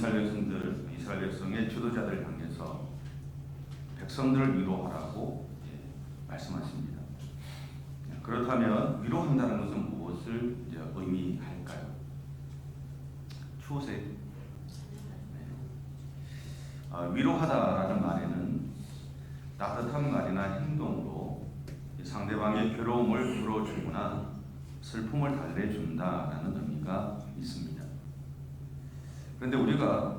이스라엘 백성의 지도자들을 향해서 백성들을 위로하라고 말씀하십니다. 그렇다면 위로한다는 것은 무엇을 의미할까요? 추호세. 위로하다라는 말에는 따뜻한 말이나 행동으로 상대방의 괴로움을 풀어주거나 슬픔을 달래준다라는 의미가 있습니다. 그런데 우리가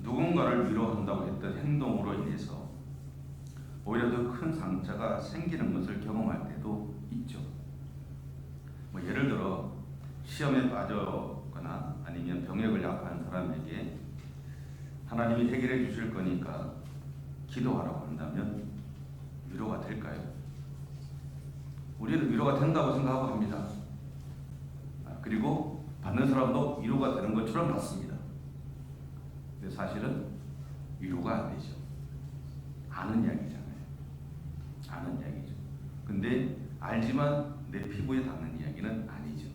누군가를 위로한다고 했던 행동으로 인해서 오히려 더 큰 상처가 생기는 것을 경험할 때도 있죠. 예를 들어 시험에 빠졌거나 아니면 병에 약한 사람에게 하나님이 해결해 주실 거니까 기도하라고 한다면 위로가 될까요? 우리는 위로가 된다고 생각하고 합니다. 그리고 받는 사람도 위로가 되는 것처럼 받습니다. 근데 사실은 위로가 안 되죠. 아는 이야기잖아요. 아는 이야기죠. 근데 알지만 내 피부에 닿는 이야기는 아니죠.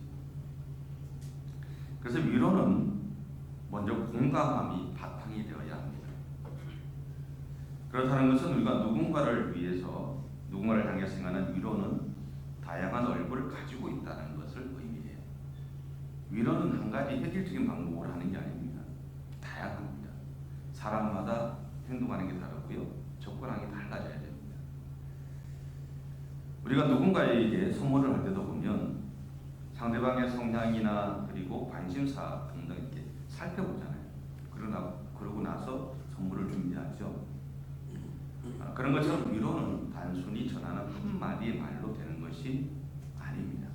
그래서 위로는 먼저 공감함이 바탕이 되어야 합니다. 그렇다는 것은 우리가 누군가를 위해서 누군가를 향해서 행하는 위로는 다양한 얼굴을 가지고 있다는 것을 의미해요. 위로는 한 가지 획일적인 방법으로 하는 게 아닙니다. 다양합니다. 사람마다 행동하는 게 다르고요. 접근하는 게 달라져야 됩니다. 우리가 누군가에게 선물을 할 때도 보면 상대방의 성향이나 그리고 관심사 등등 이렇게 살펴보잖아요. 그러고 나서 선물을 준비하죠. 그런 것처럼 위로는 단순히 전하는 한마디의 말로 되는 것이 아닙니다.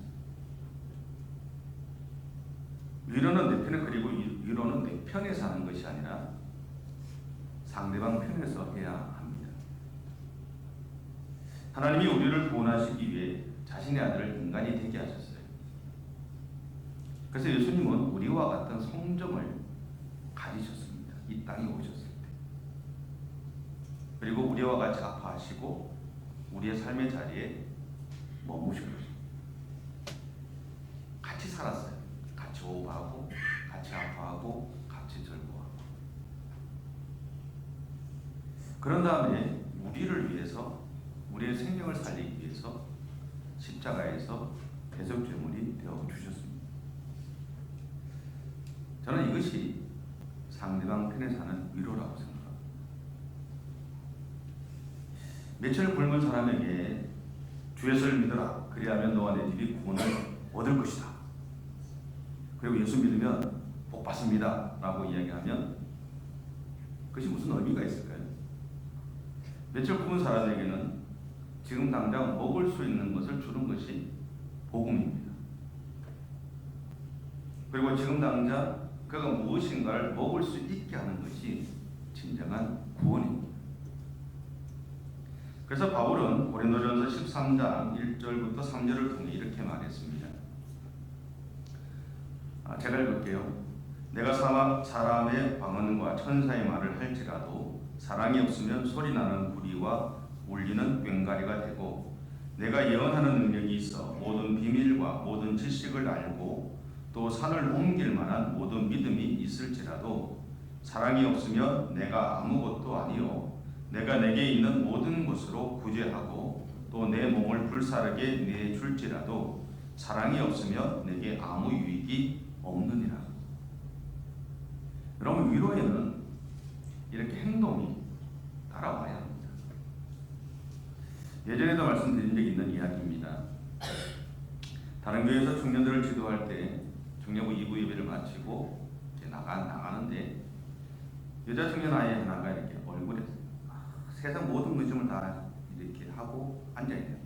위로는 내 편에, 그리고 위로는 내 편에서 하는 것이 아니라 상대방 편에서 해야 합니다. 하나님이 우리를 구원하시기 위해 자신의 아들을 인간이 되게 하셨어요. 그래서 예수님은 우리와 같은 성정을 가지셨습니다. 이 땅에 오셨을 때. 그리고 우리와 같이 아파하시고 우리의 삶의 자리에 머무셨어요. 같이 살았어요. 같이 호흡하고 같이 아파하고 같이 절구하고. 그런 다음에 우리를 위해서, 우리의 생명을 살리기 위해서 십자가에서 대속제물이 되어 주셨습니다. 저는 이것이 상대방 편에 사는 위로라고 생각합니다. 며칠 굶은 사람에게 주 예수를 믿어라. 그리하면 너와 내 집이 구원을 얻을 것이다. 그리고 예수 믿으면 복 받습니다. 라고 이야기하면 그것이 무슨 의미가 있을까요? 며칠 굶은 사람에게는 지금 당장 먹을 수 있는 것을 주는 것이 복음입니다. 그리고 지금 당장 그가 무엇인가를 먹을 수 있게 하는 것이 진정한 구원입니다. 그래서 바울은 고린도전서 13장 1절부터 3절을 통해 이렇게 말했습니다. 제가 읽을게요. 내가 사람의 방언과 천사의 말을 할지라도 사랑이 없으면 소리나는 구리와 울리는 꽹과리가 되고, 내가 예언하는 능력이 있어 모든 비밀과 모든 지식을 알고 또 산을 옮길 만한 모든 믿음이 있을지라도 사랑이 없으면 내가 아무것도 아니요 내가 내게 있는 모든 것으로 구제하고 또 내 몸을 불사르게 내줄지라도 사랑이 없으면 내게 아무 유익이 없느니라. 여러분, 위로에는 이렇게 행동이 따라와야 합니다. 예전에도 말씀드린 적이 있는 이야기입니다. 다른 교회에서 청년들을 지도할 때 청년부 2부 예배를 마치고 이제 나가는데 여자 청년 아이 하나가 이렇게 얼굴에 세상 모든 의심을 다 이렇게 하고 앉아있는 거예요.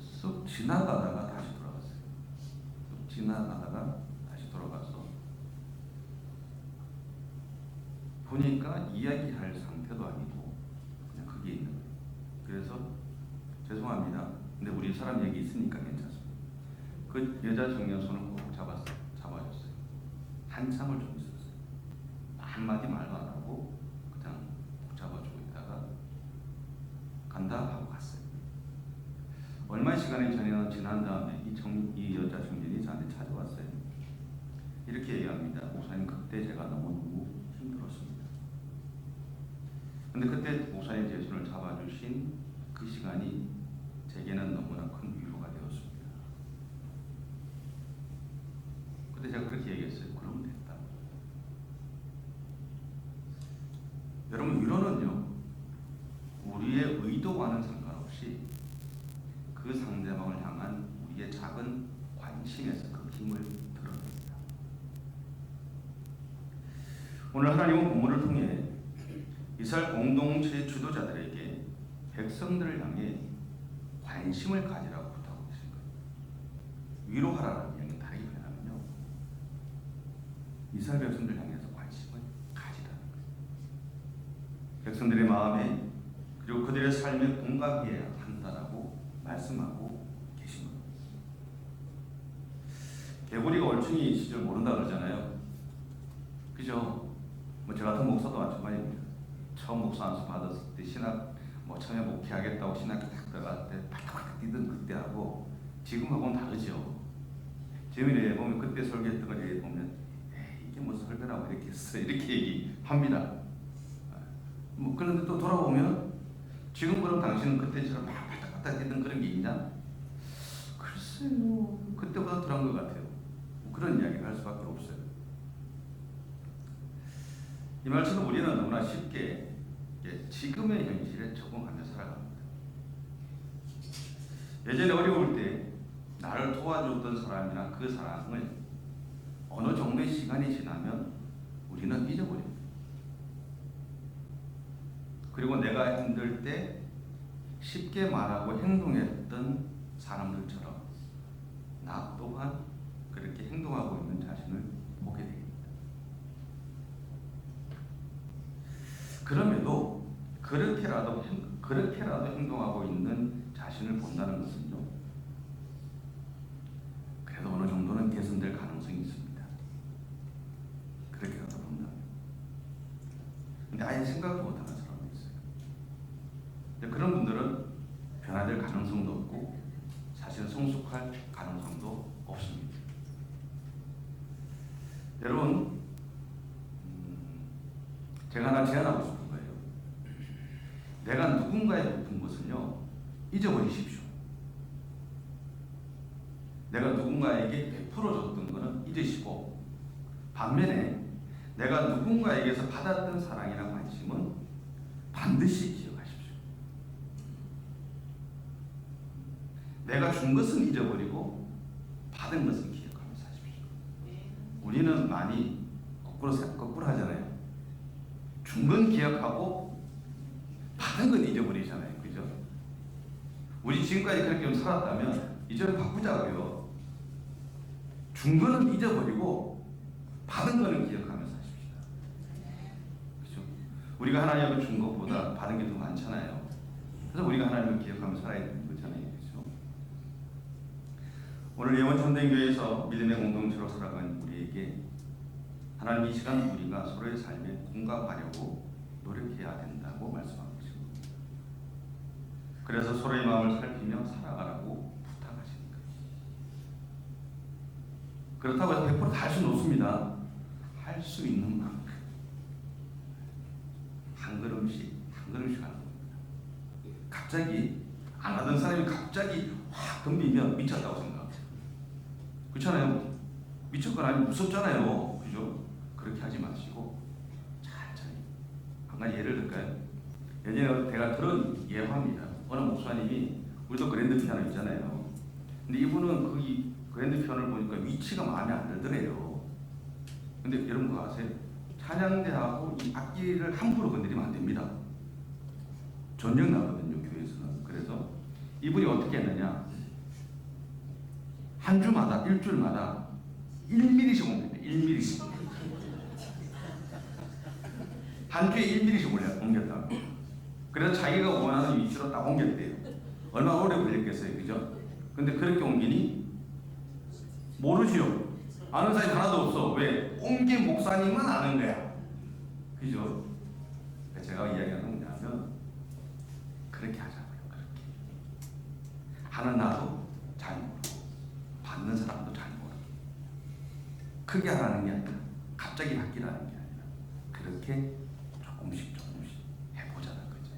쑥 지나가다가 다시 돌아갔어요. 쑥 지나가다가 다시 돌아가서 보니까 이야기할 상태도 아니고 그냥 그게 있는 거예요. 그래서 죄송합니다. 근데 우리 사람 얘기 있으니까 괜찮습니다. 그 여자 청년 손을 꼭 잡아줬어요. 한참을 좀 있었어요. 한마디 말도 안 하고 그냥 잡아주고 있다가 간다 하고 갔어요. 얼마 시간이 지난 다음에 이 여자 청년이 저한테 찾아왔어요. 이렇게 얘기합니다. 목사님 그때 제가 너무너무 힘들었습니다. 근데 그때 목사님 제 손을 잡아주신 그 시간이 제게는 너무나 큰 위로가 되었습니다. 그때 제가 그렇게 얘기했어요. 그러면 됐다. 여러분, 위로는요, 우리의 의도와는 상관없이 그 상대방을 향한 우리의 작은 관심에서 그 힘을 드러냅니다. 오늘 하나님은 본문을 통해 이스라엘 공동체의 지도자들에게 백성들을 향해 관심을 가지라고 부탁하고 계신 거예요. 위로하라는 이야기는 다르게 표현하면요, 이스라엘 백성들 향해서 관심을 가지라는 거예요. 백성들의 마음에 그리고 그들의 삶에 공감해야 한다라고 말씀하고 계신 겁니다. 개구리가 올챙이 시절 모른다 그러잖아요. 그죠? 뭐 저 같은 목사도 마찬가지입니다. 처음 목사 안수 받았을 때 신학 처음에 목회하겠다고 신학교 딱 들어갈 때 발딱 뛰던 그때하고 지금하고는 다르죠. 재미를 보면 그때 설교했던 걸 보면 이게 무슨 설교라고 이렇게 했어 이렇게 얘기합니다. 그런데 또 돌아보면 지금 그럼 당신은 그때처럼 막 발딱 뛰던 그런 게 있냐? 글쎄요, 그때보다 덜한 것 같아요. 그런 이야기를 할 수밖에 없어요. 이 말처럼 우리는 너무나 쉽게 지금의 현실에 적응하며 살아갑니다. 예전에 어려울 때 나를 도와줬던 사람이나 그 사람을 어느 정도의 시간이 지나면 우리는 잊어버립니다. 그리고 내가 힘들 때 쉽게 말하고 행동했던 사람들처럼 나 또한 그렇게 행동하고 있는 자신을 보게 됩니다. 그럼에도 그렇게라도 행동하고 있는 자신을 본다는 것은요, 그래도 어느 정도는 개선될 가능성이 있습니다. 그렇게라도 본다면. 근데 아예 생각도 못하는 사람이 있어요. 근데 그런 분들은 변화될 가능성도 없고 사실 성숙할 가능성도 없습니다. 여러분, 제가 하나 제안하고 싶은 거예요. 내가 누군가에 베푼 것은요, 잊어버리십시오. 내가 누군가에게 베풀어줬던 것은 잊으시고, 반면에 내가 누군가에게서 받았던 사랑이나 관심은 반드시 기억하십시오. 내가 준 것은 잊어버리고 받은 것은 기억하면서 하십시오. 우리는 많이 거꾸로 하잖아요. 준 건 기억하고 받은 건 잊어버리잖아요. 그죠? 우리 지금까지 그렇게 살았다면 이제는 바꾸자고요. 준 거는 잊어버리고 받은 거는 기억하면서 하십시다. 그죠? 우리가 하나님을 준 것보다 받은 게 더 많잖아요. 그래서 우리가 하나님을 기억하며 살아야 되는 거잖아요. 그죠? 오늘 예원 참된교회에서 믿음의 공동체로 살아가는 우리에게 하나님 이 시간 우리가 서로의 삶에 공감하려고 노력해야 된다고 말씀하고 계십니다. 그래서 서로의 마음을 살피며 살아가라고 부탁하시는 거예요. 그렇다고 해서 100% 다 할 수는 없습니다. 할 수 있는 만큼 한 걸음씩 하는 겁니다. 갑자기 안 하던 사람이 갑자기 확 덤비면 미쳤다고 생각해요. 그렇잖아요. 미쳤거나 아니면 무섭잖아요. 그죠? 그렇게 하지 마시고 천천히. 한 가지 예를 들까요? 예전에 제가 들은 예화입니다. 어느 목사님이, 우리도 그랜드 피아노 있잖아요. 근데 이분은 그 그랜드 피아노를 보니까 위치가 마음에 안 들더래요. 근데 여러분 그거 아세요? 찬양대하고 이 악기를 함부로 건드리면 안 됩니다. 전쟁 나거든요, 교회에서는. 그래서 이분이 어떻게 했느냐? 한 주마다, 일주일마다 1mm씩 옮깁니다. 1mm씩. 한 주에 1mm씩 옮겼다. 그래서 자기가 원하는 위치로 딱 옮겼대요. 얼마나 오래 걸렸겠어요, 그죠? 근데 그렇게 옮기니 모르지요. 아는 사람이 하나도 없어. 왜? 옮긴 목사님만 아는 거야. 그죠? 제가 이야기하는 뭐냐면 그렇게 하자고요. 그렇게. 하는 나도 잘 모르고 받는 사람도 잘 모르고 크게 하라는 게 아니라 갑자기 바뀌라는 게 아니라 그렇게 조금씩 해보자는 거죠.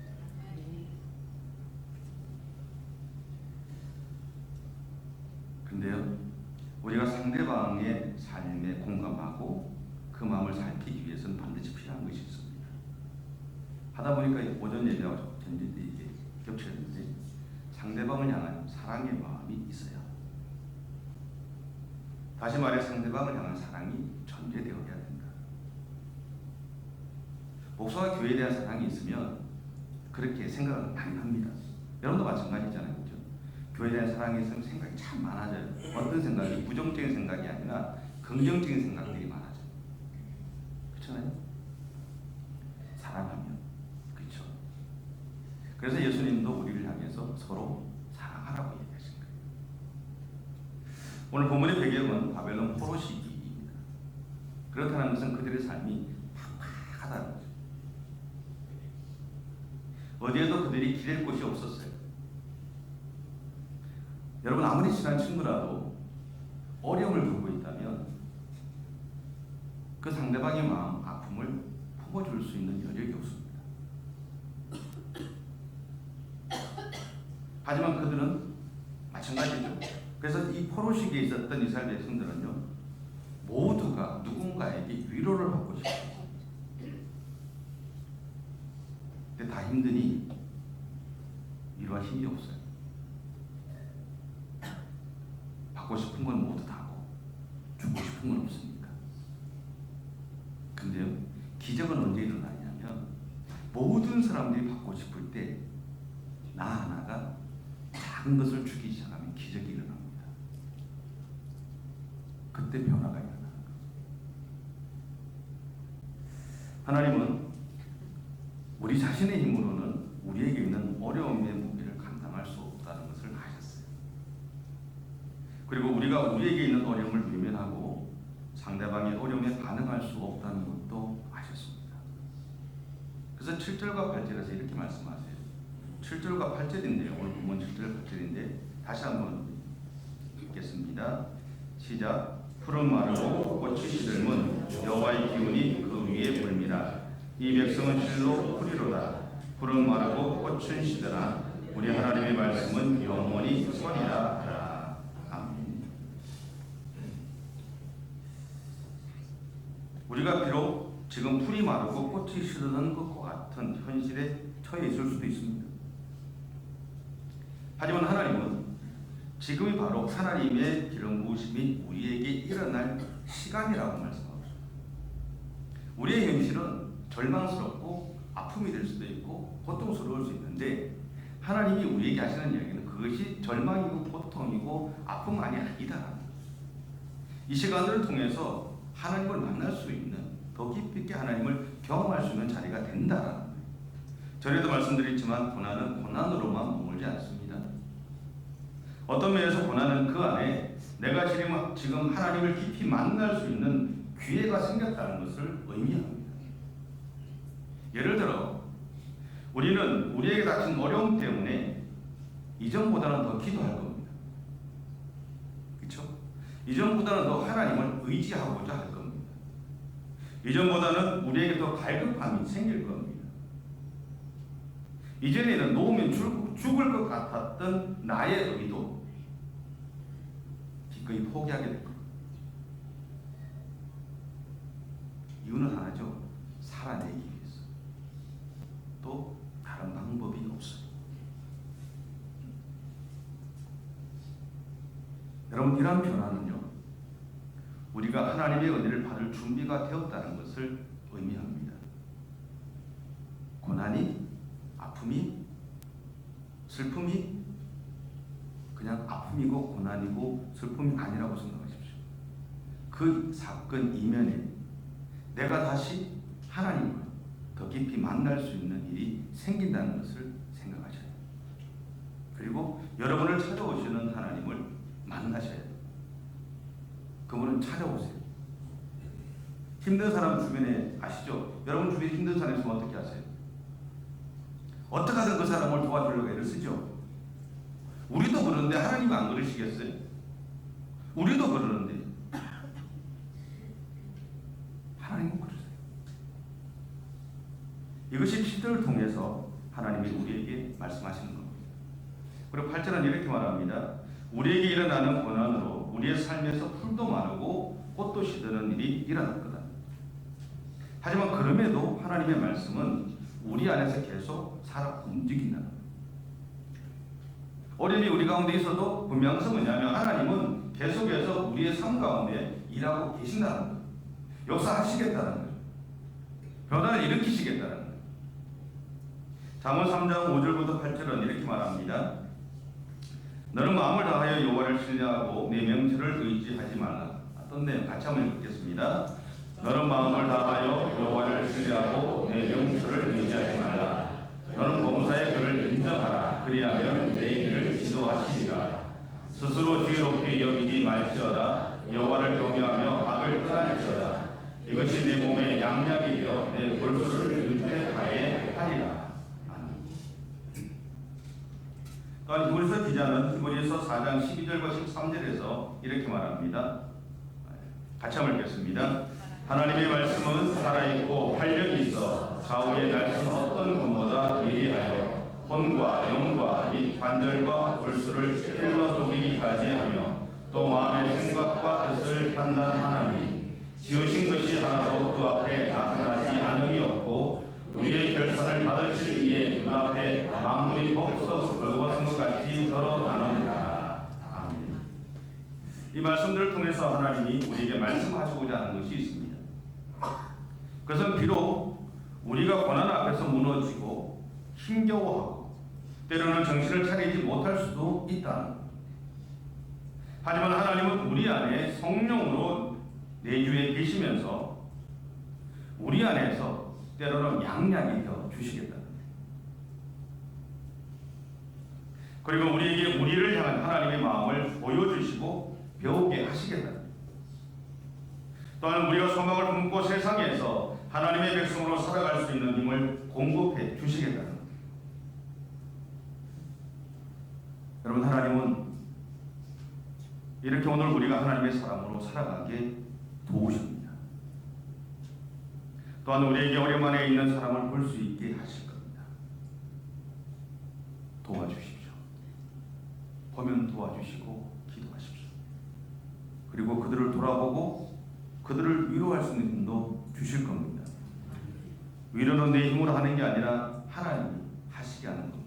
근데요, 우리가 상대방의 삶에 공감하고 그 마음을 살피기 위해서는 반드시 필요한 것이 있습니다. 하다 보니까 오전 예배와 전제때 이게 겹쳐졌는데, 상대방을 향한 사랑의 마음이 있어야, 다시 말해 상대방을 향한 사랑이 전제되어야 된다. 목사와 교회에 대한 사랑이 있으면 그렇게 생각을 많이 합니다. 여러분도 마찬가지잖아요, 그렇죠? 교회에 대한 사랑에 있으면 생각이 참 많아져요. 어떤 생각이 부정적인 생각이 아니라 긍정적인 생각들이 많아져요. 그렇잖아요? 사랑하면. 그렇죠? 그래서 예수님도 우리를 향해서 서로 사랑하라고 얘기하신 거예요. 오늘 본문의 배경은 바벨론 포로 시기입니다. 그렇다는 것은 그들의 삶이 팍팍하다는 거죠. 어디에도 그들이 기댈 곳이 없었어요. 여러분, 아무리 친한 친구라도 어려움을 겪고 있다면 그 상대방의 마음, 아픔을 품어줄 수 있는 여력이 없습니다. 하지만 그들은 마찬가지죠. 그래서 이 포로 시기에 있었던 이스라엘 백성들은요, 모두가 누군가에게 위로를 받고 싶어요. 근데 다 힘드니 위로할 힘이 없어요. 받고 싶은 건 모두 다 하고 주고 싶은 건 없으니까. 근데요, 기적은 언제 일어나냐면 모든 사람들이 받고 싶을 때 나 하나가 작은 것을 주기 시작하면 기적이 일어납니다. 그때 변화가 일어나는 거예요. 하나님은 우리 자신의 힘으로는 우리에게 있는 어려움의 무게를 감당할 수 없다는 것을 아셨어요. 그리고 우리가 우리에게 있는 어려움을 외면하고 상대방의 어려움에 반응할 수 없다는 것도 아셨습니다. 그래서 7절과 8절에서 이렇게 말씀하세요. 7절과 8절인데요. 오늘 본문 7절 8절인데 다시 한번 읽겠습니다. 시작. 푸른 마르고 꽃이 시들면 여호와의 기운이 그 위에 불미라. 이 백성은 실로 풀이로다. 푸른 마르고 꽃은 시드나 우리 하나님의 말씀은 영원히 서리라 하라. 아멘. 우리가 비록 지금 풀이 마르고 꽃이 시드는 것과 같은 현실에 처해 있을 수도 있습니다. 하지만 하나님은 지금이 바로 하나님의 기름 부으심이 우리에게 일어날 시간이라고 말씀하고 있습니다. 우리의 현실은 절망스럽고 아픔이 될 수도 있고 고통스러울 수 있는데, 하나님이 우리에게 하시는 이야기는 그것이 절망이고 고통이고 아픔만이 아니다. 이 시간들을 통해서 하나님을 만날 수 있는, 더 깊이 있게 하나님을 경험할 수 있는 자리가 된다라는 거예요. 전에도 말씀드렸지만 고난은 고난으로만 머물지 않습니다. 어떤 면에서 고난은 그 안에 내가 지금 하나님을 깊이 만날 수 있는 기회가 생겼다는 것을 의미합니다. 예를 들어 우리는 우리에게 닥친 어려움 때문에 이전보다는 더 기도할 겁니다. 그렇죠? 이전보다는 더 하나님을 의지하고자 할 겁니다. 이전보다는 우리에게 더 갈급함이 생길 겁니다. 이전에는 놓으면 죽을 것 같았던 나의 의도 기꺼이 포기하게 될 겁니다. 이유는 하나죠. 살아내기 위해서. 또 다른 방법이 없어요. 여러분, 이러한 변화는요, 우리가 하나님의 은혜를 받을 준비가 되었다는 것을 의미합니다. 고난이, 아픔이, 슬픔이 그냥 아픔이고 고난이고 슬픔이 아니라고 생각하십시오. 그 사건 이면에 내가 다시 하나님을 더 깊이 만날 수 있는 일이 생긴다는 것을 생각하셔야 돼요. 그리고 여러분을 찾아오시는 하나님을 만나셔야 돼요. 그분은 찾아오세요. 힘든 사람 주변에 아시죠? 여러분 주변에 힘든 사람이 있으면 어떻게 하세요? 어떻게 하든 그 사람을 도와주려고 애를 쓰죠. 우리도 그러는데 하나님은 안 그러시겠어요? 우리도 그러는데 이렇게 말합니다. 우리에게 일어나는 고난으로 우리의 삶에서 풀도 마르고 꽃도 시드는 일이 일어났거든. 하지만 그럼에도 하나님의 말씀은 우리 안에서 계속 살아 움직인다. 어린이 우리 가운데 있어도 분명한 것은 뭐냐면 하나님은 계속해서 우리의 삶 가운데 일하고 계신다는 거예요. 역사하시겠다는 거예요. 변화를 일으키시겠다는 거예요. 잠언 3장 5절부터 8절은 이렇게 말합니다. 너는 마음을 다하여 여호와를 신뢰하고 내 명철을 의지하지 말라. 어떤 내용 같이 한번 읽겠습니다. 너는 마음을 다하여 여호와를 신뢰하고 내 명철을 의지하지 말라. 너는 범사의 그를 인정하라. 그리하면 내 길을 지도하시리라. 스스로 지혜롭게 여기지 말지어다. 여호와를 경외하며 악을 떠날지어다. 이것이 내 몸의 양약이 되어 내 골수를 윤택하게 하리라. 또한 히브리서 기자는 히브리서 4장 12절과 13절에서 이렇게 말합니다. 같이 한번 읽겠습니다. 하나님의 말씀은 살아있고 활력이 있어 좌우의 날선 어떤 검보다 예리하여魂과 영과 및 관절과 골수를 찔러 쪼개기까지 하며 또 마음의 생각과 뜻을 판단하나니 지으신 것이 하나도 그 앞에 나타나지 않음이 없고 우리의 결산을 받으실 이의 눈앞에 만물이 벌써 벌거벗은 것 같이 드러나느니라. 아멘. 이 말씀들을 통해서 하나님이 우리에게 말씀하시고자 하는 것이 있습니다. 그것은 비록 우리가 고난 앞에서 무너지고 힘겨워하고 때로는 정신을 차리지 못할 수도 있다. 하지만 하나님은 우리 안에 성령으로 내주에 계시면서 우리 안에서 때로는 양약이 되어 주시겠다. 그리고 우리에게 우리를 향한 하나님의 마음을 보여주시고 배우게 하시겠다. 또한 우리가 소망을 품고 세상에서 하나님의 백성으로 살아갈 수 있는 힘을 공급해 주시겠다. 여러분, 하나님은 이렇게 오늘 우리가 하나님의 사람으로 살아가게 도우십니다. 또한 우리에게 어려움에 있는 사람을 볼 수 있게 하실 겁니다. 도와주십시오. 보면 도와주시고 기도하십시오. 그리고 그들을 돌아보고 그들을 위로할 수 있는 힘도 주실 겁니다. 위로는 내 힘으로 하는 게 아니라 하나님이 하시게 하는 겁니다.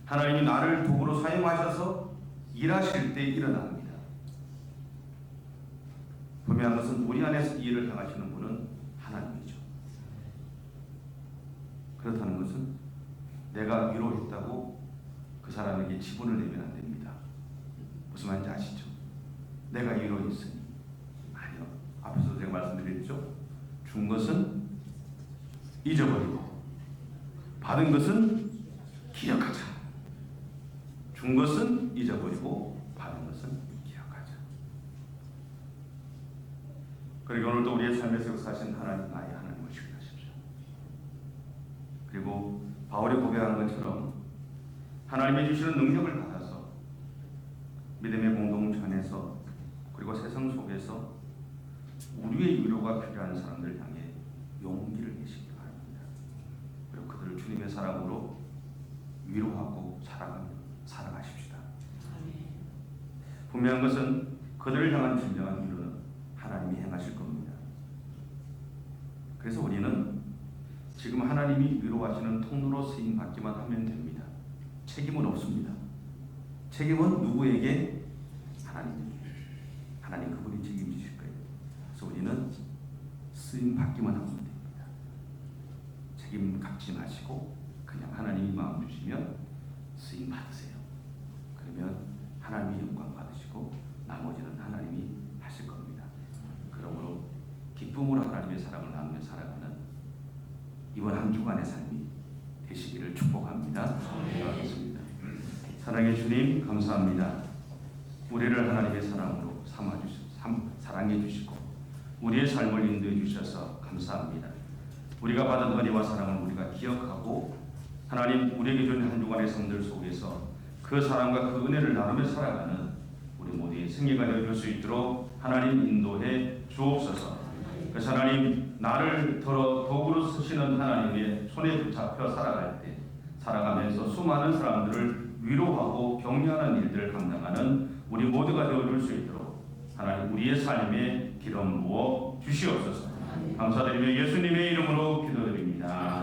하나님이 나를 도구로 사용하셔서 일하실 때 일어납니다. 분명한 것은 우리 안에서 이 일을 행하시는 분은 하나님이죠. 그렇다는 것은 내가 위로했다고 그 사람에게 지분을 내면 안 됩니다. 무슨 말인지 아시죠? 내가 위로했으니. 아니요. 앞에서 제가 말씀드렸죠. 준 것은 잊어버리고 받은 것은 기억하자. 준 것은 잊어버리고 받은 것은 기억하자. 그리고 오늘도 우리의 삶에서 역사하신 하나님, 나의 하나님을 신뢰하십시오. 그리고 바울이 고백하는 것처럼 하나님이 주시는 능력을 받아서 믿음의 공동체에서 그리고 세상 속에서 우리의 위로가 필요한 사람들 향해 용기를 내시기 바랍니다. 그리고 그들을 주님의 사랑으로 위로하고 살아가십시다. 분명한 것은 그들을 향한 진정한 위로는 하나님이 행하실 겁니다. 그래서 우리는 지금 하나님이 위로하시는 통로로 쓰임 받기만 하면 됩니다. 책임은 없습니다. 책임은 누구에게? 하나님에게. 하나님 그분이 책임지실 거예요. 그래서 우리는 쓰임 받기만 하면 됩니다. 책임 갖지 마시고 그냥 하나님이 마음 주시면 쓰임 받으세요. 그러면 하나님이 영광 받으시고 나머지는 하나님이 하실 겁니다. 그러므로 기쁨으로 하나님의 사랑을 나누며 살아가는 이번 한 주간의 삶이 되시기를 축복합니다. 기도하겠습니다. 사랑의 주님, 감사합니다. 우리를 하나님의 사랑으로 사랑해 주시고 우리의 삶을 인도해 주셔서 감사합니다. 우리가 받은 은혜와 사랑을 우리가 기억하고 하나님 우리에게 준 한 주간의 삶들 속에서 그 사랑과 그 은혜를 나누며 살아가는 우리 모두의 생애가 되어줄 수 있도록 하나님 인도해 주옵소서. 그래서 하나님 나를 도구로 쓰시는 하나님의 손에 붙잡혀 살아가면서 수많은 사람들을 위로하고 격려하는 일들을 감당하는 우리 모두가 되어줄 수 있도록 하나님 우리의 삶에 기름 부어 주시옵소서. 감사드리며 예수님의 이름으로 기도드립니다.